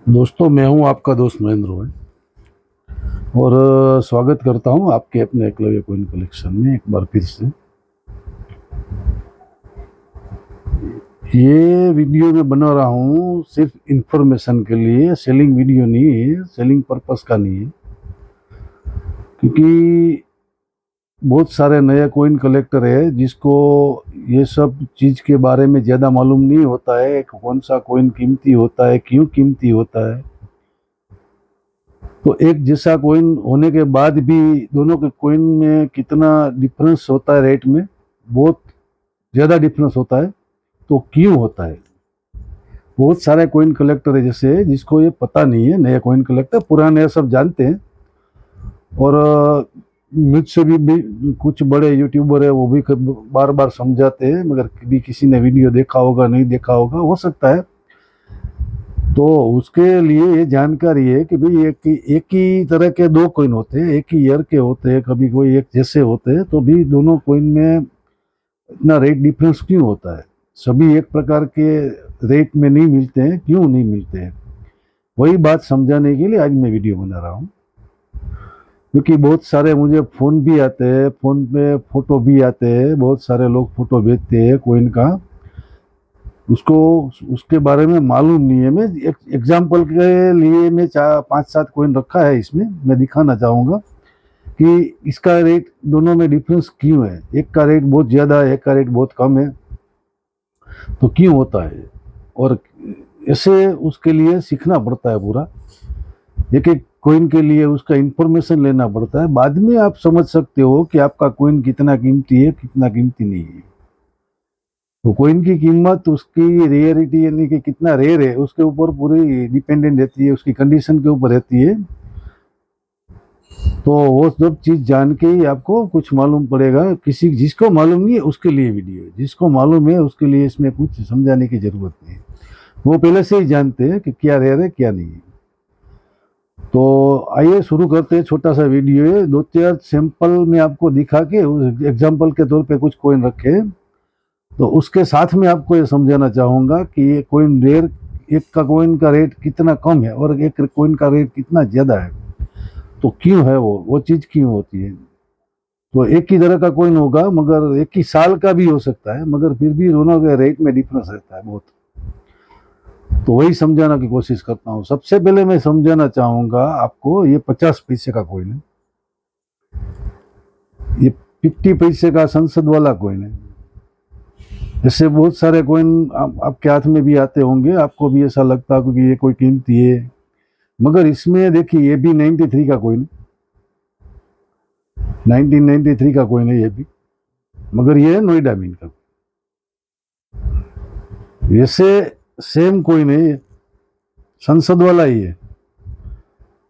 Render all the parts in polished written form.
दोस्तों, मैं हूं आपका दोस्त महेंद्र भाई और स्वागत करता हूं आपके अपने एकलव्य कोइन कलेक्शन में एक बार फिर से। ये वीडियो मैं बना रहा हूं सिर्फ इंफॉर्मेशन के लिए, सेलिंग वीडियो नहीं है, सेलिंग पर्पस का नहीं है। क्योंकि बहुत सारे नए कोइन कलेक्टर है जिसको ये सब चीज़ के बारे में ज़्यादा मालूम नहीं होता है, कौन सा कोइन कीमती होता है, क्यों कीमती होता है। तो एक जैसा कोइन होने के बाद भी दोनों के कोइन में कितना डिफरेंस होता है रेट में, बहुत ज़्यादा डिफरेंस होता है। तो क्यों होता है? बहुत सारे कोइन कलेक्टर है जैसे जिसको ये पता नहीं है, नए कोइन कलेक्टर पुराने सब जानते हैं। और मुझसे भी कुछ बड़े यूट्यूबर है, वो भी बार बार समझाते हैं, मगर कभी किसी ने वीडियो देखा होगा नहीं देखा होगा, हो सकता है। तो उसके लिए ये जानकारी है कि भाई एक ही तरह के दो कोइन होते हैं, एक ही ईयर के होते हैं, कभी कोई एक जैसे होते हैं, तो भी दोनों कोइन में इतना रेट डिफरेंस क्यों होता है? सभी एक प्रकार के रेट में नहीं मिलते हैं, क्यों नहीं मिलते हैं? वही बात समझाने के लिए आज मैं वीडियो बना रहा हूँ। क्योंकि बहुत सारे मुझे फ़ोन भी आते हैं, फ़ोन पे फ़ोटो भी आते हैं, बहुत सारे लोग फ़ोटो भेजते हैं कोइन का, उसको उसके बारे में मालूम नहीं है। मैं एक एग्जाम्पल के लिए मैं 4-5-7 कोइन रखा है, इसमें मैं दिखाना चाहूँगा कि इसका रेट दोनों में डिफरेंस क्यों है। एक का रेट बहुत ज़्यादा है, एक का रेट बहुत कम है, तो क्यों होता है? और ऐसे उसके लिए सीखना पड़ता है पूरा, एक एक कोइन के लिए उसका इंफॉर्मेशन लेना पड़ता है। बाद में आप समझ सकते हो कि आपका कोइन कितना कीमती है, कितना कीमती नहीं है। तो कोइन की कीमत उसकी रेयरिटी यानी कि कितना रेयर है उसके ऊपर पूरी डिपेंडेंट रहती है, उसकी कंडीशन के ऊपर रहती है। तो वो सब चीज़ जान के ही आपको कुछ मालूम पड़ेगा। किसी जिसको मालूम नहीं है उसके लिए वीडियो है, जिसको मालूम है उसके लिए इसमें कुछ समझाने की ज़रूरत नहीं है। वो पहले से ही जानते हैं कि क्या रेयर है क्या नहीं है। तो आइए शुरू करते हैं। छोटा सा वीडियो है, 2-4 सैंपल में आपको दिखा के एग्जाम्पल के तौर पे कुछ कोइन रखे, तो उसके साथ में आपको ये समझाना चाहूँगा कि ये कोइन रेयर, एक का कोइन का रेट कितना कम है और एक कोइन का रेट कितना ज़्यादा है। तो क्यों है वो चीज़ क्यों होती है? तो एक ही तरह का कोइन होगा, मगर एक ही साल का भी हो सकता है, मगर फिर भी दोनों के रेट में डिफरेंस रहता है बहुत। तो वही समझाना की कोशिश करता हूँ। सबसे पहले मैं समझाना चाहूँगा आपको, ये 50 पैसे का कोइन है, ये 50 पैसे का संसद वाला कोइन है। जैसे बहुत सारे कोइन आपके हाथ में भी आते होंगे, आपको भी ऐसा लगता है कि ये कोई कीमती है, मगर इसमें देखिए ये भी 93 का कोइन है, 1993 का कोइन है ये भी, मगर ये है नोएडा मिंट का। वैसे सेम कोइन है ये, संसद वाला ही है,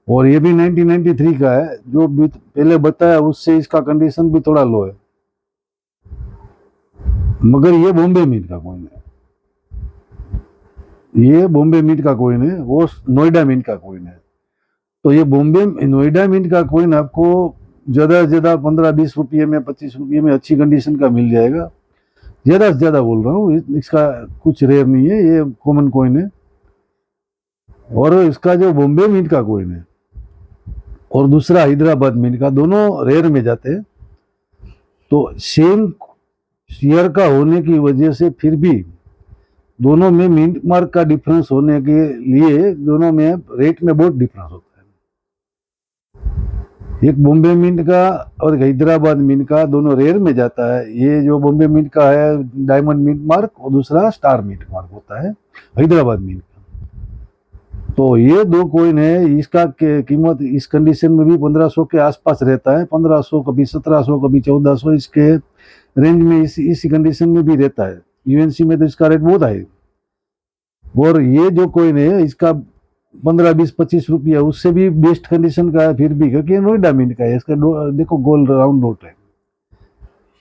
और ये भी 1993 का है। जो भी पहले बताया उससे इसका कंडीशन भी थोड़ा लो है, मगर ये बॉम्बे मिंट का कोइन है, ये बॉम्बे मिंट का कोइन है, वो नोएडा मिंट का कोइन है। तो ये बॉम्बे नोएडा मिंट का कोइन आपको ज़्यादा से ज़्यादा 15-20 रुपये में, 25 रुपये में अच्छी कंडीशन का मिल जाएगा। ज़्यादा से ज़्यादा बोल रहा हूँ, इसका कुछ रेयर नहीं है, ये कॉमन कोइन है। और इसका जो बॉम्बे मिंट का कोइन है और दूसरा हैदराबाद मिंट का, दोनों रेयर में जाते हैं। तो सेम शेयर का होने की वजह से फिर भी दोनों में मिंट मार्क का डिफरेंस होने के लिए दोनों में रेट में बहुत डिफरेंस होता है। एक बॉम्बे मिंट का और हैदराबाद मिंट का दोनों रेयर में जाता है। ये जो बॉम्बे मिंट का है डायमंड मिंट मार्क, और दूसरा स्टार मिंट मार्क होता है हैदराबाद मिंट का। तो ये दो कोइन है, इसका कीमत इस कंडीशन में भी 1500 के आसपास रहता है, 1500, कभी 1700, कभी 1400, इसके रेंज में इसी कंडीशन में भी रहता है। यूएनसी में तो इसका रेट बहुत है। और ये जो कोइन है इसका 15-20-25 रुपया उससे भी बेस्ट कंडीशन का है फिर भी, क्योंकि नोएडा मिंट का है। इसका देखो गोल्ड राउंड नोट है।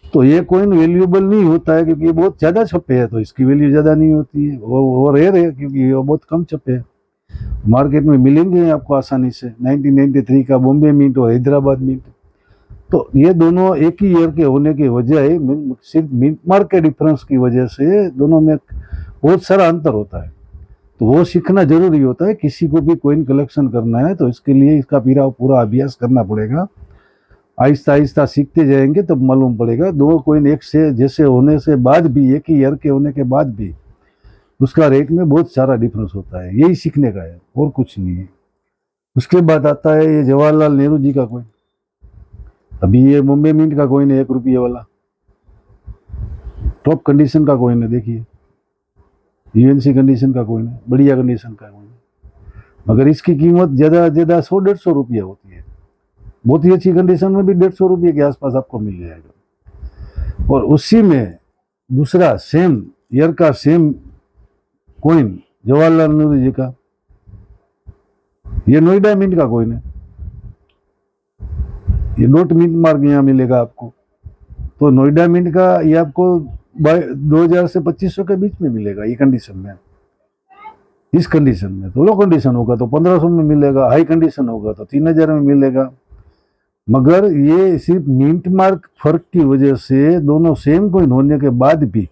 तो ये कोइन वैल्यूएबल नहीं होता है क्योंकि ये बहुत ज़्यादा छपे हैं, तो इसकी वैल्यू ज़्यादा नहीं होती है। वो रेयर है क्योंकि ये बहुत कम छपे हैं, मार्केट में मिलेंगे आपको आसानी से। 1993 का बॉम्बे मिंट और हैदराबाद मिंट, तो ये दोनों एक ही ईयर के होने की वजह सिर्फ मिंट मार्क के डिफरेंस की वजह से दोनों में बहुत सारा अंतर होता है। तो वो सीखना जरूरी होता है। किसी को भी कॉइन कलेक्शन करना है तो इसके लिए इसका पूरा अभ्यास करना पड़ेगा। आहिस्ता आहिस्ता सीखते जाएंगे तब मालूम पड़ेगा। दो कॉइन एक से जैसे होने से बाद भी, एक ही ईयर के होने के बाद भी उसका रेट में बहुत सारा डिफरेंस होता है। यही सीखने का है और कुछ नहीं है। उसके बाद आता है ये जवाहरलाल नेहरू जी का कॉइन। अभी ये बॉम्बे मिंट का कॉइन है, 1 रुपये वाला, टॉप कंडीशन का कॉइन है। देखिए यूएनसी कंडीशन का कॉइन है, बढ़िया कंडीशन का कॉइन है। मगर इसकी कीमत ज़्यादा ज़्यादा 100-150 रुपया होती है। बहुत ही अच्छी कंडीशन में भी 150 रुपये के आसपास आपको मिल जाएगा। और उसी में दूसरा सेम ईयर का सेम कॉइन जवाहरलाल नेहरू जी का, ये नोएडा मिंट का कॉइन है। ये नोट मिंट मार्क यहाँ मिलेगा आपको। तो नोएडा मिंट का ये आपको 2000 से 2500 के बीच में मिलेगा ये कंडीशन में। इस कंडीशन में तो लो कंडीशन होगा तो 1500 में मिलेगा, हाई कंडीशन होगा तो 3000 में मिलेगा। मगर ये सिर्फ मिंट मार्क फर्क की वजह से दोनों सेम कॉइन होने के बाद भी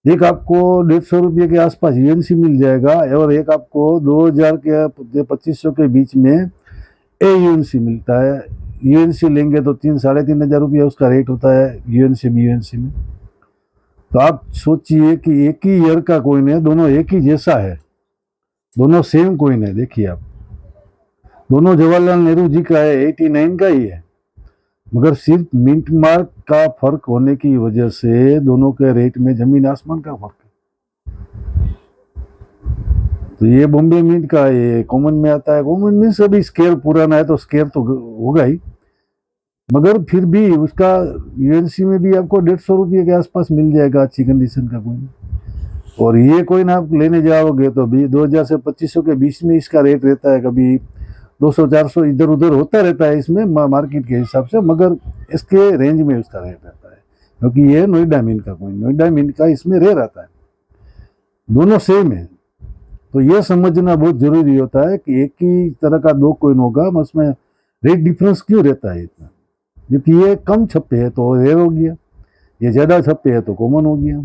एक आपको 150 रुपये के आसपास यूएनसी मिल जाएगा और एक आपको 2000 के 2500 के बीच में ए यूएनसी मिलता है। यूएनसी लेंगे तो 3-3.5 रुपया उसका रेट होता है यूएनसी में। तो आप सोचिए कि एक ही ईयर का कॉइन है, दोनों एक ही जैसा है, दोनों सेम कॉइन है। देखिए आप, दोनों जवाहरलाल नेहरू जी का है, 89 का ही है, मगर सिर्फ मिंट मार्क का फर्क होने की वजह से दोनों के रेट में जमीन आसमान का फर्क है। तो ये बॉम्बे मिंट का ये कॉमन में आता है। कॉमन मीन्स अभी स्केयर पुराना है तो स्केयर तो होगा ही, मगर फिर भी उसका यूएनसी में भी आपको 150 रुपये के आसपास मिल जाएगा अच्छी कंडीशन का कॉइन। और ये कॉइन आप लेने जाओगे तो भी 2000 से 2500 के बीच में इसका रेट रहता है। कभी 200-400 इधर उधर होता रहता है इसमें मार्केट के हिसाब से, मगर इसके रेंज में उसका रेट रहता है क्योंकि ये नोएडा मिंट का कॉइन, नोएडा मिंट का इसमें रेट आता है, दोनों सेम है। तो ये समझना बहुत जरूरी होता है कि एक ही तरह का दो कॉइन होगा, उसमें रेट डिफरेंस क्यों रहता है इतना, क्योंकि ये कम छप्पे है तो रेयर हो गया, ये ज़्यादा छप्पे है तो कॉमन हो गया।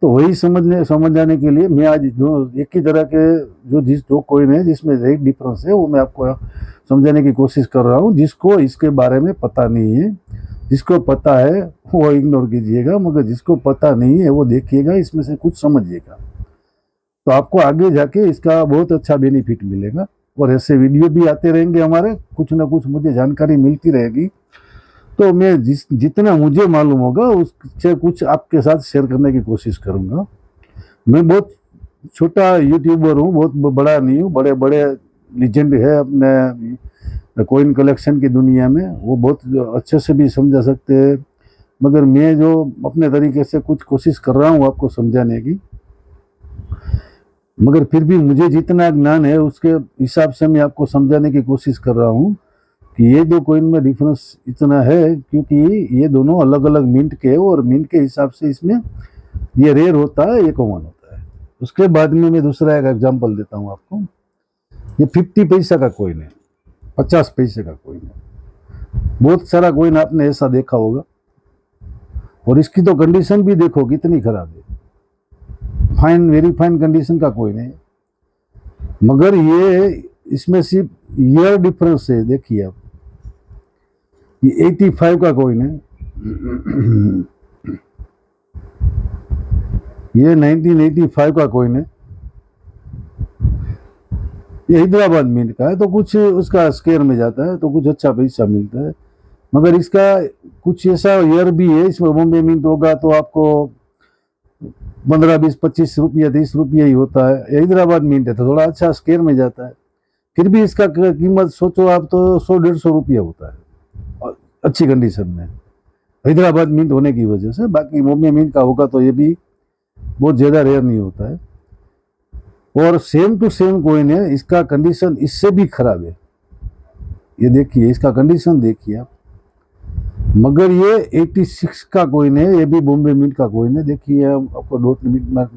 तो वही समझ जाने के लिए मैं आज जो एक ही तरह के दो कॉइन है जिसमें रेट डिफरेंस है वो मैं आपको समझाने की कोशिश कर रहा हूँ। जिसको इसके बारे में पता नहीं है, जिसको पता है वो इग्नोर कीजिएगा, मगर जिसको पता नहीं है वो देखिएगा, इसमें से कुछ समझिएगा तो आपको आगे जाके इसका बहुत अच्छा बेनिफिट मिलेगा। और ऐसे वीडियो भी आते रहेंगे हमारे, कुछ ना कुछ मुझे जानकारी मिलती रहेगी तो मैं जितना मुझे मालूम होगा उससे कुछ आपके साथ शेयर करने की कोशिश करूंगा। मैं बहुत छोटा यूट्यूबर हूँ, बहुत बड़ा नहीं हूँ। बड़े बड़े लीजेंड है अपने कॉइन कलेक्शन की दुनिया में, वो बहुत अच्छे से भी समझा सकते हैं, मगर मैं जो अपने तरीके से कुछ कोशिश कर रहा हूँ आपको समझाने की, मगर फिर भी मुझे जितना ज्ञान है उसके हिसाब से मैं आपको समझाने की कोशिश कर रहा हूँ कि ये दो कॉइन में डिफरेंस इतना है क्योंकि ये दोनों अलग अलग मिंट के, और मिंट के हिसाब से इसमें ये रेयर होता है, ये कॉमन होता है। उसके बाद में मैं दूसरा एक एग्जांपल देता हूँ आपको। ये 50 पैसा का कॉइन है, 50 पैसे का कॉइन है। बहुत सारा कॉइन आपने ऐसा देखा होगा, और इसकी तो कंडीशन भी देखो कितनी खराब है, फाइन, वेरी फाइन कंडीशन का कॉइन है, मगर ये इसमें सिर्फ ईयर डिफरेंस है। देखिए आप, ये 85 का कॉइन है, ये 1985 का कॉइन है, ये हैदराबाद मिंट का है। तो कुछ उसका स्केयर में जाता है तो कुछ अच्छा पैसा मिलता है, मगर इसका कुछ ऐसा ईयर भी है, इसमें बॉम्बे मिंट होगा तो आपको 15, 20, 25 रुपया, 30 रुपया ही होता है। हैदराबाद मिंट है तो थोड़ा अच्छा स्केयर में जाता है, फिर भी इसका कीमत सोचो आप तो 100-150 रुपया होता है अच्छी कंडीशन में, हैदराबाद मिंट होने की वजह से। बाकी बॉम्बे मिंट का होगा तो ये भी बहुत ज़्यादा रेयर नहीं होता है। और सेम टू सेम कॉइन है, इसका कंडीशन इससे भी खराब है। ये देखिए, इसका कंडीशन देखिए आप, मगर ये 86 का कॉइन है, ये भी बॉम्बे मिंट का कॉइन है। देखिए आपको dot mint mark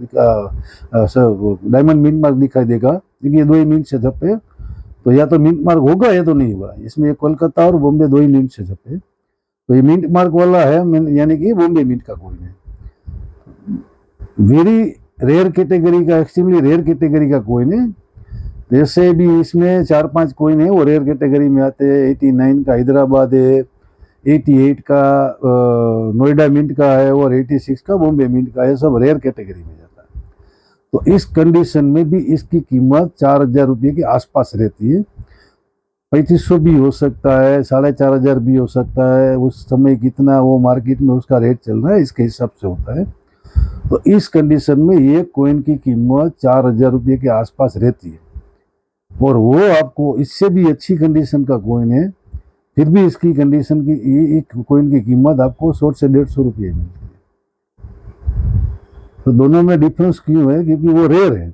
diamond mint mark दिखाई देगा, क्योंकि ये दो ही मिंट से छपे, तो या तो मिंट मार्क होगा या तो नहीं होगा। इसमें कोलकाता और बॉम्बे दो ही मिंट से छपे, तो ये मिंट मार्क वाला है, यानी कि बॉम्बे मिंट का कॉइन है। वेरी रेयर कैटेगरी का, एक्सट्रीमली रेयर कैटेगरी का कॉइन है। जैसे भी इसमें 4-5 कॉइन है वो रेयर कैटेगरी में आते हैं। 89 का हैदराबाद है, 88 का नोएडा मिंट का है और 86 का बॉम्बे मिंट का है, सब रेयर कैटेगरी में जाता है। तो इस कंडीशन में भी इसकी कीमत 4,000 रुपये के आसपास रहती है। 3500 भी हो सकता है, 4,500 भी हो सकता है। उस समय कितना वो मार्केट में उसका रेट चल रहा है इसके हिसाब से होता है। तो इस कंडीशन में ये कॉइन की कीमत 4,000 रुपये के आसपास रहती है। और वो आपको इससे भी अच्छी कंडीशन का कॉइन है, फिर भी इसकी कंडीशन की ये एक कॉइन की कीमत आपको 100 से 150 रुपये मिलती है। तो दोनों में डिफरेंस क्यों है? क्योंकि वो रेयर है।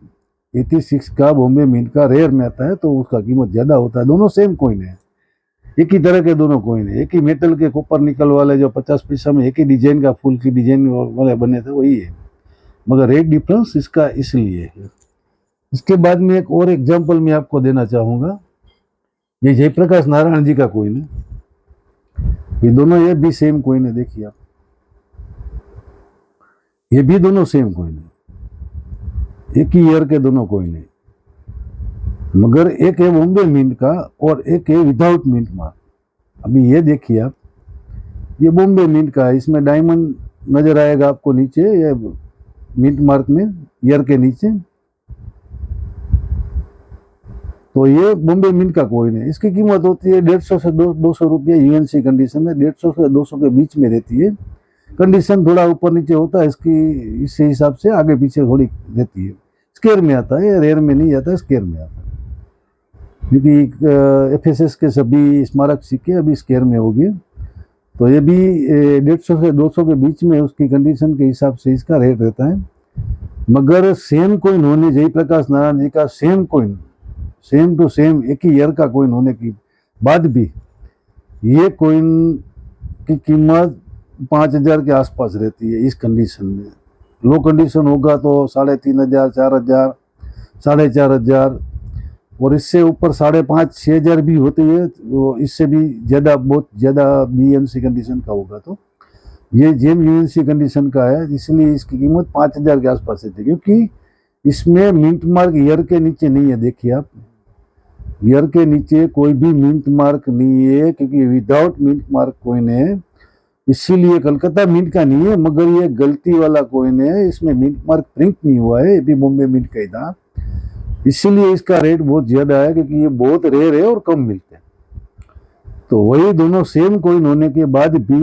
86 का बॉम्बे मिंट का रेयर में आता है तो उसका कीमत ज़्यादा होता है। दोनों सेम कॉइन है, एक ही तरह के दोनों कॉइन है, एक ही मेटल के कॉपर निकल वाले जो 50 पैसा में एक ही डिजाइन का फूल की डिजाइन वाले बने थे वही है, मगर रेट डिफरेंस इसका इसलिए है। इसके बाद में एक और एग्जाम्पल मैं आपको देना चाहूँगा। ये जयप्रकाश नारायण जी का कॉइन है। ये दोनों ये भी सेम कॉइन है, देखिए आप, ये भी दोनों सेम कॉइन है, एक ही ईयर के दोनों कॉइन है, मगर एक है बॉम्बे मिंट का और एक है विदाउट मिंट मार्क। अभी ये देखिए आप, ये बॉम्बे मिंट का है, इसमें डायमंड नजर आएगा आपको नीचे, ये मिंट मार्क में ईयर के नीचे। तो ये बॉम्बे मिंट का कॉइन है। इसकी कीमत होती है 150 से 200 रुपये यूएनसी कंडीशन में, 150 से 200 के बीच में रहती है। कंडीशन थोड़ा ऊपर नीचे होता है इसकी, इससे हिसाब से आगे पीछे थोड़ी रहती है। स्केयर में आता है, रेयर में नहीं आता है, स्केयर में आता है। क्योंकि एफएसएस के सभी स्मारक सिक्के अभी स्केयर में हो गए, तो ये भी 150 से 200 के बीच में उसकी कंडीशन के हिसाब से इसका रेट रहता है। मगर सेम कॉइन होने, जयप्रकाश नारायण जी का same coin, same to same एक ही ईयर का कॉइन होने की बाद भी ये कॉइन की कीमत 5,000 के आसपास रहती है इस कंडीशन में। लो कंडीशन होगा तो 3,500, 4,000, 4,500 और इससे ऊपर 5,500-6,000 भी होती है। वो इससे भी ज़्यादा, बहुत ज़्यादा बीएनसी कंडीशन का होगा। तो ये जेम यूएनसी कंडीशन का है, इसलिए इसकी कीमत 5,000 के आसपास रहती है। क्योंकि इसमें मिंट मार्क ईयर के नीचे नहीं है, देखिए आप, ईयर के नीचे कोई भी मिंट मार्क नहीं है, क्योंकि विदाउट मिंट मार्क कॉइन है। इसीलिए कलकत्ता मिंट का नहीं है, मगर ये गलती वाला कॉइन है, इसमें मिंट मार्क प्रिंट नहीं हुआ है, ये भी बॉम्बे मिंट का ही था। इसीलिए इसका रेट बहुत ज्यादा है, क्योंकि ये बहुत रेयर है और कम मिलते हैं। तो वही दोनों सेम कॉइन होने के बाद भी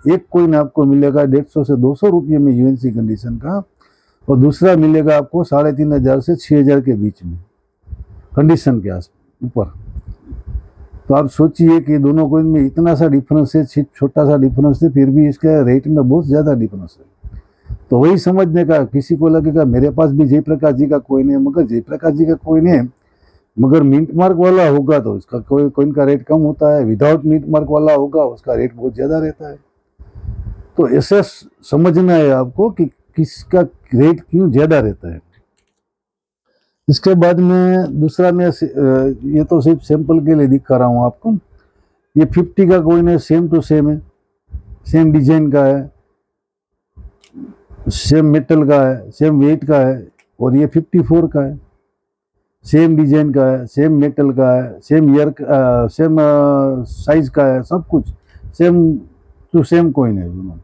एक कॉइन आपको मिलेगा 150 से 200 रुपये में यूएनसी कंडीशन का, और दूसरा मिलेगा आपको 3,500 से 6,000 के बीच में कंडीशन के आस ऊपर। तो आप सोचिए कि दोनों कॉइन में इतना सा डिफरेंस है, छोटा सा डिफरेंस है, फिर भी इसके रेट में बहुत ज़्यादा डिफरेंस है। तो वही समझने का, किसी को लगेगा मेरे पास भी जयप्रकाश जी का कॉइन है, मगर जयप्रकाश जी का कॉइन है मगर मिंट मार्क वाला होगा तो इसका कॉइन का रेट कम होता है, विदाउट मिंट मार्क वाला होगा उसका रेट बहुत ज़्यादा रहता है। तो ऐसा समझना है आपको कि किसका रेट क्यों ज़्यादा रहता है। इसके बाद में दूसरा, मैं ये तो सिर्फ सैंपल के लिए दिखा रहा हूँ आपको। ये 50 का कॉइन है, सेम टू सेम है, सेम डिजाइन का है, सेम मेटल का है, सेम वेट का है। और ये 54 का है, सेम डिजाइन का है, सेम मेटल का है, सेम ईयर, सेम साइज का है, सब कुछ सेम टू सेम कॉइन है दोनों।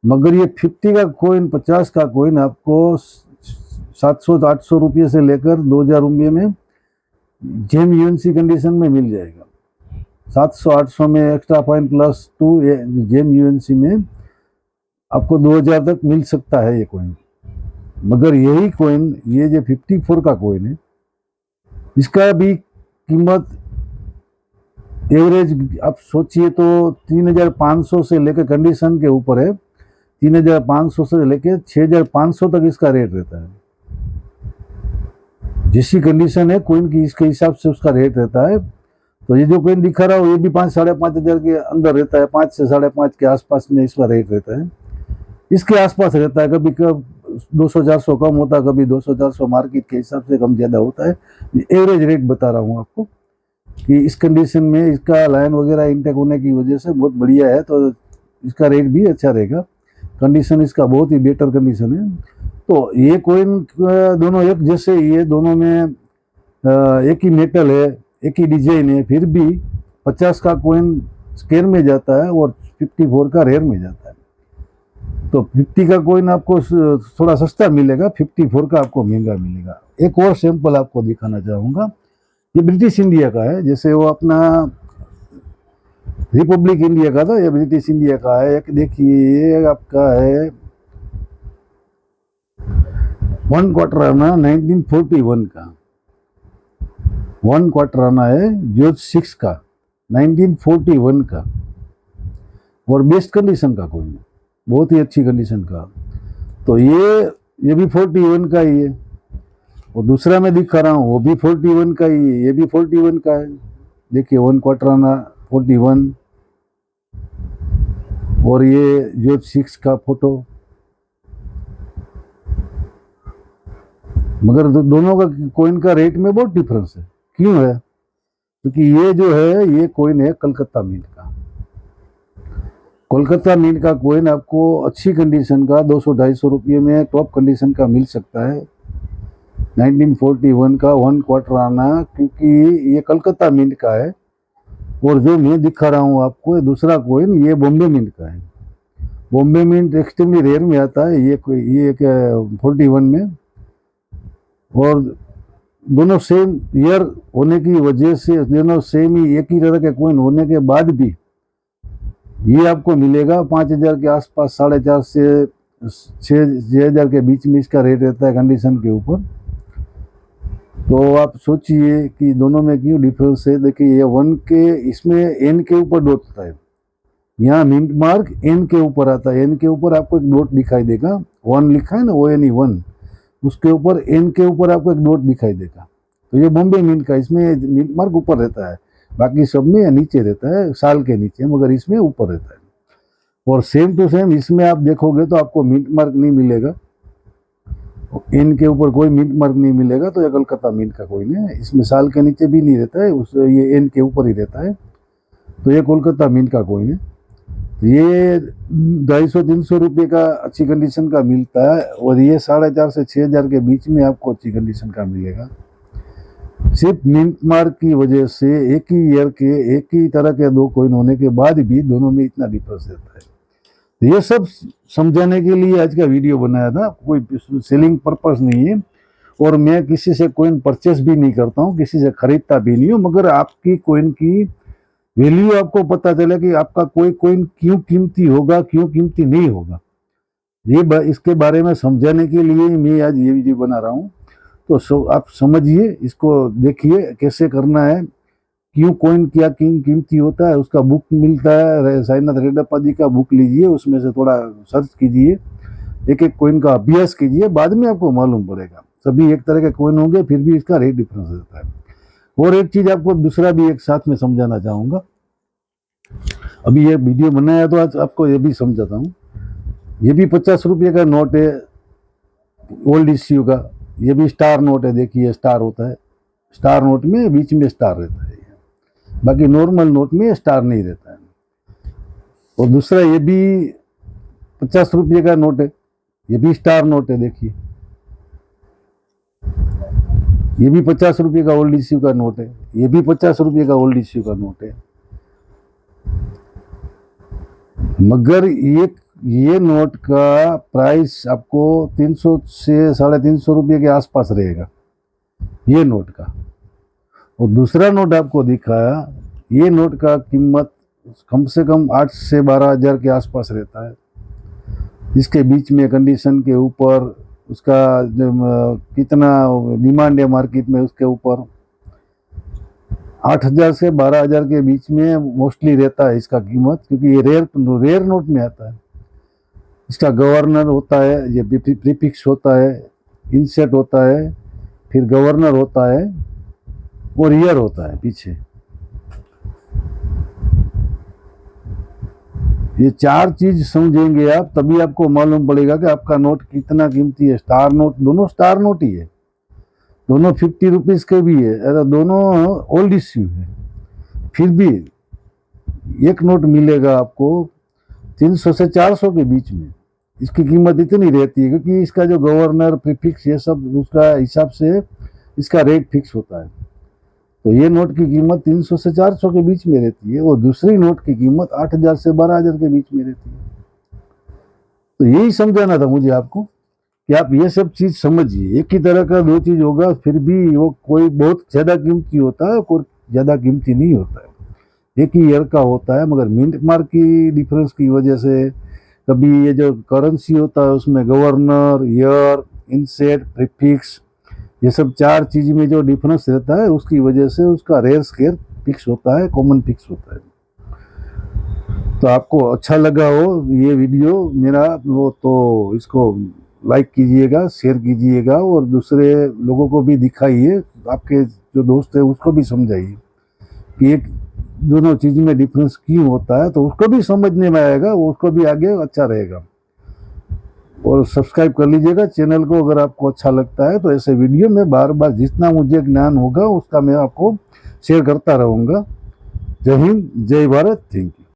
मगर ये 50 का कॉइन, 50 का कॉइन आपको 700-800 रुपये से लेकर 2,000 रुपये में जेम यूएनसी कंडीशन में मिल जाएगा। 700-800 में extra point plus 2 gem UNC में आपको 2,000 तक मिल सकता है ये कॉइन। मगर यही कॉइन, ये जो 54 का कॉइन है, इसका भी कीमत एवरेज आप सोचिए तो 3,500 से लेकर, कंडीशन के ऊपर है, 3,500 से लेकर 6,500 तक इसका रेट रहता है। जैसी कंडीशन है कॉइन की, इसके हिसाब से उसका रेट रहता है। तो ये जो कॉइन दिखा रहा हो ये भी 5,000-5,500 के अंदर रहता है, 5 से 5,500 के आसपास में इसका रेट रहता है, इसके आसपास रहता है। कभी कब 200-400 कम होता है, कभी 200-400 मार्केट के हिसाब से कम ज़्यादा होता है। एवरेज रेट बता रहा हूँ आपको कि इस कंडीशन में इसका लाइन वगैरह इंटेक होने की वजह से बहुत बढ़िया है, तो इसका रेट भी अच्छा रहेगा। कंडीशन इसका बहुत ही बेटर कंडीशन है। तो ये कॉइन दोनों एक जैसे ही है, दोनों में एक ही मेटल है, एक ही डिजाइन है, फिर भी 50 का कॉइन स्क्वायर में जाता है और 54 का रेयर में जाता है। तो 50 का कॉइन आपको थोड़ा सस्ता मिलेगा, 54 का आपको महंगा मिलेगा। एक और सैंपल आपको दिखाना चाहूँगा, ये ब्रिटिश इंडिया का है, जैसे वो अपना रिपब्लिक इंडिया का था, ये ब्रिटिश इंडिया का है। एक देखिए ये आपका है 1 क्वार्टर आना 1941 का, 1 क्वार्टर आना है जॉर्ज 6 का 1941 का, और बेस्ट कंडीशन का कॉइन है, बहुत ही अच्छी कंडीशन का। तो ये भी 41 का ही है, और दूसरा मैं दिखा रहा हूँ वो भी 41 का ही है, ये भी 41 का है। देखिए 1 क्वार्टर आना 41, और ये जॉर्ज 6 का फोटो। मगर दोनों का कॉइन का रेट में बहुत डिफरेंस है। क्यों है? क्योंकि ये जो है ये कॉइन है कलकत्ता मिंट का। कोलकाता मिंट का कॉइन आपको अच्छी कंडीशन का 200-250 रुपये में टॉप कंडीशन का मिल सकता है। 1941 का 1 क्वार्टर आना, क्योंकि ये कलकत्ता मिंट का है। और जो मैं दिखा रहा हूँ आपको दूसरा कॉइन, ये बॉम्बे मिंट का है। बॉम्बे मिंट एक्सट्रीमली रेयर में आता है, ये 41 में। और दोनों सेम ईयर होने की वजह से, दोनों सेम ही एक ही तरह के कॉइन होने के बाद भी ये आपको मिलेगा 5,000 के आसपास, 4,500 से 6,000 के बीच में इसका रेट रहता है कंडीशन के ऊपर। तो आप सोचिए कि दोनों में क्यों डिफरेंस है। देखिए ये 1 के, इसमें एन के ऊपर डॉट होता है, यहाँ मिंट मार्क एन के ऊपर आता है। एन के ऊपर आपको एक डॉट दिखाई देगा, 1 लिखा है ना, ONE 1, उसके ऊपर एन के ऊपर आपको एक डॉट दिखाई देगा। तो ये बॉम्बे मिंट का, इसमें मिंट मार्क ऊपर रहता है, बाकी सब में नीचे रहता है, साल के नीचे, मगर इसमें ऊपर रहता है। और सेम टू सेम इसमें आप देखोगे तो आपको मिंट मार्क नहीं मिलेगा, एन के ऊपर कोई मिंट मार्क नहीं मिलेगा। तो ये कलकत्ता मिंट का कॉइन है, इसमें साल के नीचे भी नहीं रहता है, उस ये एन के ऊपर ही रहता है। तो ये कोलकाता मिंट का कॉइन है। ये 250-300 रुपये का अच्छी कंडीशन का मिलता है, और ये 4,500 से 6,000 के बीच में आपको अच्छी कंडीशन का मिलेगा। सिर्फ मिंट मार्क की वजह से एक ही ईयर के एक ही तरह के दो कॉइन होने के बाद भी दोनों में इतना डिफरेंस रहता है। तो ये सब समझाने के लिए आज का वीडियो बनाया था, कोई सेलिंग पर्पस नहीं है। और मैं किसी से कॉइन परचेस भी नहीं करता हूँ, किसी से खरीदता भी नहीं हूँ, मगर आपकी कॉइन की वैल्यू आपको पता चले कि आपका कोई कॉइन क्यों कीमती होगा, क्यों कीमती नहीं होगा, ये इसके बारे में समझाने के लिए मैं आज ये वीडियो बना रहा हूँ। तो आप समझिए, इसको देखिए कैसे करना है, क्यों कॉइन क्या कीमती होता है। उसका बुक मिलता है, साईनाथ रेड्डप्पा जी का बुक लीजिए, उसमें से थोड़ा सर्च कीजिए, एक एक कॉइन का अभ्यास कीजिए, बाद में आपको मालूम पड़ेगा। सभी एक तरह के कॉइन होंगे, फिर भी इसका रेट डिफरेंस रहता है। और एक चीज आपको दूसरा भी एक साथ में समझाना चाहूँगा। अभी ये वीडियो बनाया तो आज आपको ये भी समझाता हूँ। ये भी 50 रुपये का नोट है, ओल्ड इश्यू का। ये भी स्टार नोट है, देखिए स्टार होता है, स्टार नोट में बीच में स्टार रहता है, बाकी नॉर्मल नोट में स्टार नहीं रहता है। और दूसरा ये भी 50 रुपये का नोट है, ये भी स्टार नोट है, देखिए ये भी 50 रुपये का ओल्ड इश्यू का नोट है, ये भी 50 रुपये का ओल्ड इश्यू का नोट है। मगर ये नोट का प्राइस आपको 300 से 350 रुपये के आसपास रहेगा, ये नोट का। और दूसरा नोट आपको दिखाया, ये नोट का कीमत कम से कम 8 से 12,000 के आसपास रहता है। इसके बीच में कंडीशन के ऊपर उसका कितना डिमांड है मार्केट में, उसके ऊपर 8,000 से 12,000 के बीच में मोस्टली रहता है इसका कीमत, क्योंकि ये रेयर नोट में आता है। इसका गवर्नर होता है, ये प्रीफिक्स होता है, इनसेट होता है, फिर गवर्नर होता है, और ईयर होता है पीछे। ये 4 चीज समझेंगे आप, तभी आपको मालूम पड़ेगा कि आपका नोट कितना कीमती है। स्टार नोट, दोनों स्टार नोट ही है, दोनों 50 रुपीज के भी है, अरे दोनों ओल्ड इश्यू है। फिर भी एक नोट मिलेगा आपको 300 से 400 के बीच में, इसकी कीमत इतनी रहती है क्योंकि इसका जो गवर्नर प्रीफिक्स ये सब उसका हिसाब से इसका रेट फिक्स होता है। तो ये नोट की कीमत 300 से 400 के बीच में रहती है और दूसरी नोट की कीमत 8,000 से 12,000 के बीच में रहती है। तो यही समझाना था मुझे आपको कि आप ये सब चीज समझिए। एक ही तरह का दो चीज होगा फिर भी वो कोई बहुत ज्यादा कीमती होता है, कोई ज्यादा कीमती नहीं होता है। एक ही ईयर का होता है, मगर मिंट मार्क की डिफरेंस की वजह से कभी ये जो करेंसी होता है उसमें गवर्नर, ईयर, इनसेट, प्रीफिक्स ये सब चार चीज में जो डिफरेंस रहता है उसकी वजह से उसका रेयर स्केयर फिक्स होता है, कॉमन फिक्स होता है। तो आपको अच्छा लगा हो ये वीडियो मेरा वो तो इसको लाइक कीजिएगा, शेयर कीजिएगा और दूसरे लोगों को भी दिखाइए, आपके जो दोस्त है उसको भी समझाइए कि एक दोनों चीज में डिफरेंस क्यों होता है, तो उसको भी समझने में आएगा, उसको भी आगे अच्छा रहेगा। और सब्सक्राइब कर लीजिएगा चैनल को अगर आपको अच्छा लगता है। तो ऐसे वीडियो में बार बार जितना मुझे ज्ञान होगा उसका मैं आपको शेयर करता रहूँगा। जय हिंद, जय भारत, थैंक यू।